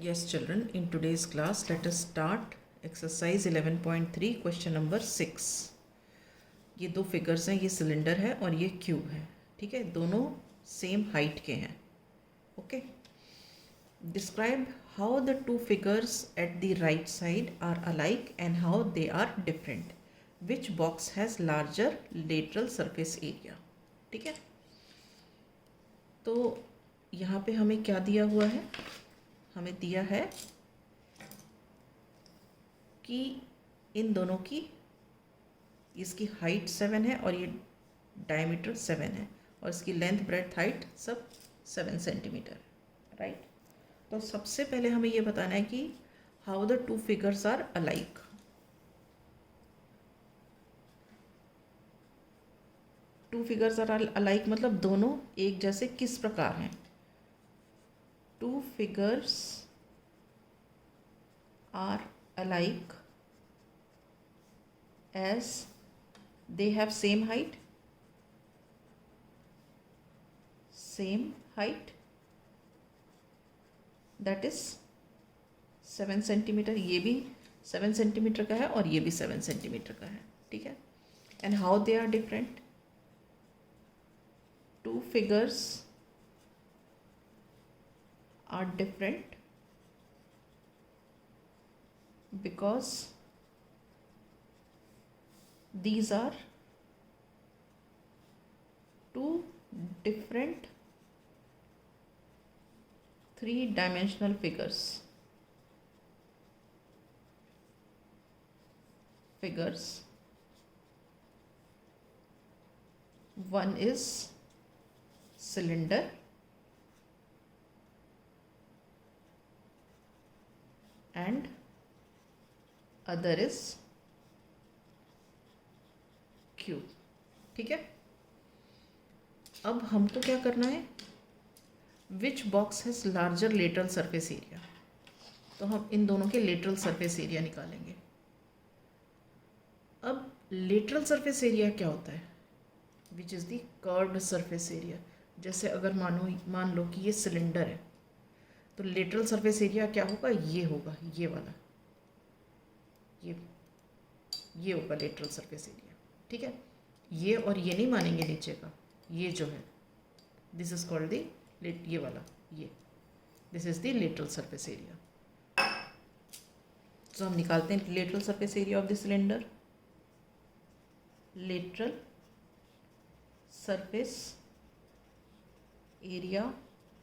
Yes, children, in today's class, let us start exercise 11.3 question number 6. ये दो figures हैं, ये सिलेंडर है और ये क्यूब है. ठीक है, दोनों सेम हाइट के हैं. Okay. Describe how the two figures at the right side are alike and how they are different. Which box has larger lateral surface area. ठीक है, तो यहाँ पे हमें क्या दिया हुआ है? हमें दिया है कि इन दोनों की, इसकी हाइट 7 है और ये डायमीटर 7 है और इसकी लेंथ ब्रेड्थ हाइट सब 7 सेंटीमीटर. राइट. तो सबसे पहले हमें ये बताना है कि how the two figures are alike. Two figures are alike मतलब दोनों एक जैसे किस प्रकार हैं? Two figures are alike as they have same height that is 7 centimetre. ये भी 7 सेंटीमीटर का है और ये भी 7 सेंटीमीटर का है. ठीक है. And how they are different. Two figures are different because these are two different three-dimensional figures. One is cylinder and other is cube. ठीक है. अब हमको क्या करना है? Which box has larger lateral surface area. तो हम इन दोनों के लेटरल सरफेस एरिया निकालेंगे. अब लेटरल सरफेस एरिया क्या होता है? Which is the curved surface area. जैसे अगर मान लो कि ये सिलेंडर है तो लेटरल सरफेस एरिया क्या होगा? ये होगा, ये वाला, ये होगा लेटरल सरफेस एरिया. ठीक है. ये और ये नहीं मानेंगे नीचे का, ये जो है दिस इज कॉल्ड द ये वाला, ये this is the lateral surface area. तो हम निकालते हैं lateral surface area of the cylinder. Lateral surface area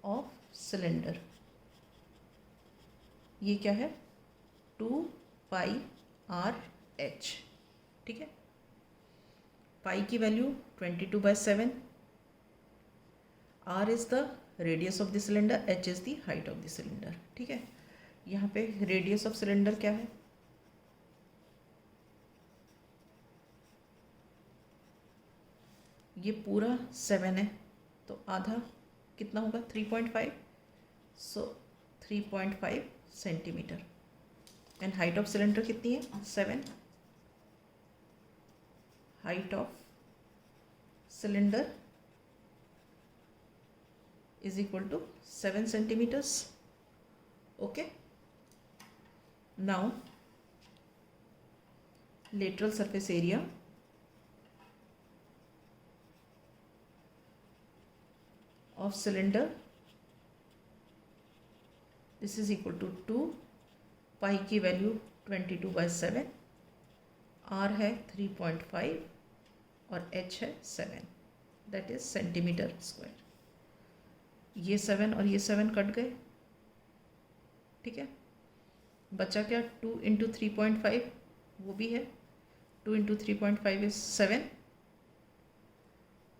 of cylinder ये क्या है? 2πr/h. ठीक है. पाई की value 22/7. r is the radius of the cylinder, h is the height of the cylinder. ठीक है. यहाँ पे रेडियस ऑफ सिलेंडर क्या है? ये पूरा 7 है तो आधा कितना होगा? 3.5. So 3.5 centimetre. And height of cylinder कितनी है? 7. Height of cylinder is equal to 7 centimetres. Okay. Now lateral surface area of cylinder, this is equal to 2. Pi की वैल्यू 22/7. r है 3.5 और h है 7. That is centimetre square. ये 7 और ये 7 cut गए. ठीक है. बचा क्या? 2 × 3.5 वो भी है. 2 × 3.5 is 7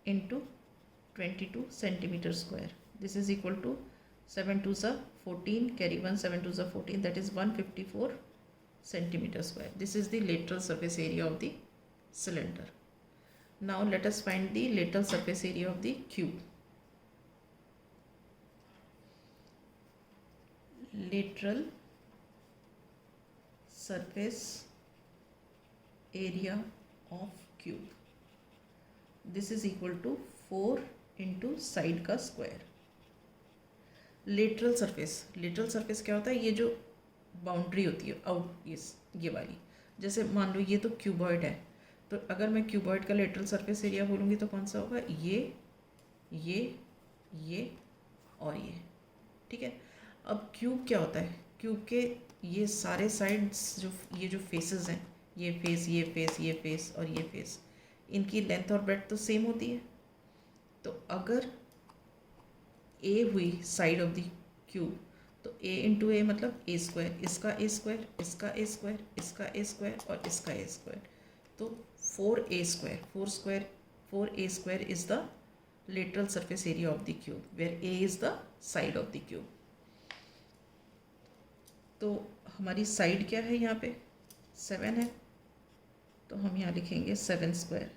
× 22 centimetre square. This is equal to 7 2s are 14, carry 1, 7 2s are 14, that is 154 centimeter square. This is the lateral surface area of the cylinder. Now let us find the lateral surface area of the cube. Lateral surface area of cube. This is equal to 4 into side का square. Lateral surface क्या होता है, ये जो boundary होती है out, ये वाली, जैसे मान लो ये तो क्यूबॉइड है, तो अगर मैं क्यूबॉइड का लेटरल सरफेस एरिया बोलूँगी तो कौन सा होगा, ये और ये, ठीक है। अब क्यूब क्या होता है, क्यूब के ये सारे साइड्स जो फेसेस हैं, ये फेस और ये फेस, इनकी लेंथ और ब्रेड्थ तो सेम होती है। तो अगर ए हुई साइड ऑफ द क्यूब, तो ए इंटू ए मतलब ए स्क्वायर, इसका ए स्क्वायर, इसका ए स्क्वायर, इसका ए स्क्वायर और इसका ए स्क्वायर, तो 4a square is the lateral surface area of the cube, where a is the side of the cube. तो हमारी साइड क्या है यहाँ पे, 7 है, तो हम यहाँ लिखेंगे 7 स्क्वायर,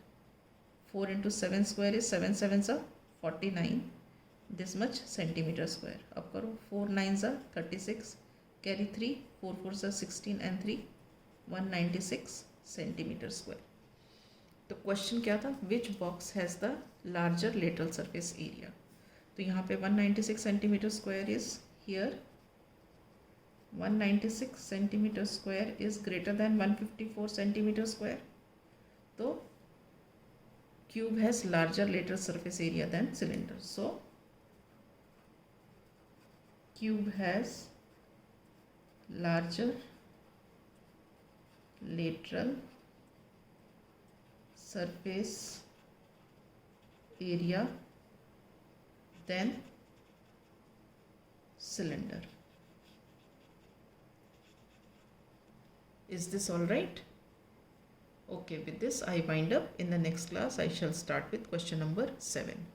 4 इंटू 7 स्क्वायर इज 7 7 सा 49, दिस मच सेंटीमीटर स्क्वायर। अब करो 4 9 सा 36, कैरी 3, 4 4 सा 16 एंड 3 196 सेंटीमीटर स्क्वायर। तो क्वेश्चन क्या था, which box has the larger lateral surface area. तो यहाँ पे 196 centimetre square is here, 196 centimetre square is greater than 154 centimetre square. तो cube has larger lateral surface area than cylinder, so cube has larger lateral surface area than cylinder. Is this all right? Okay, with this I wind up. In the next class I shall start with question number 7.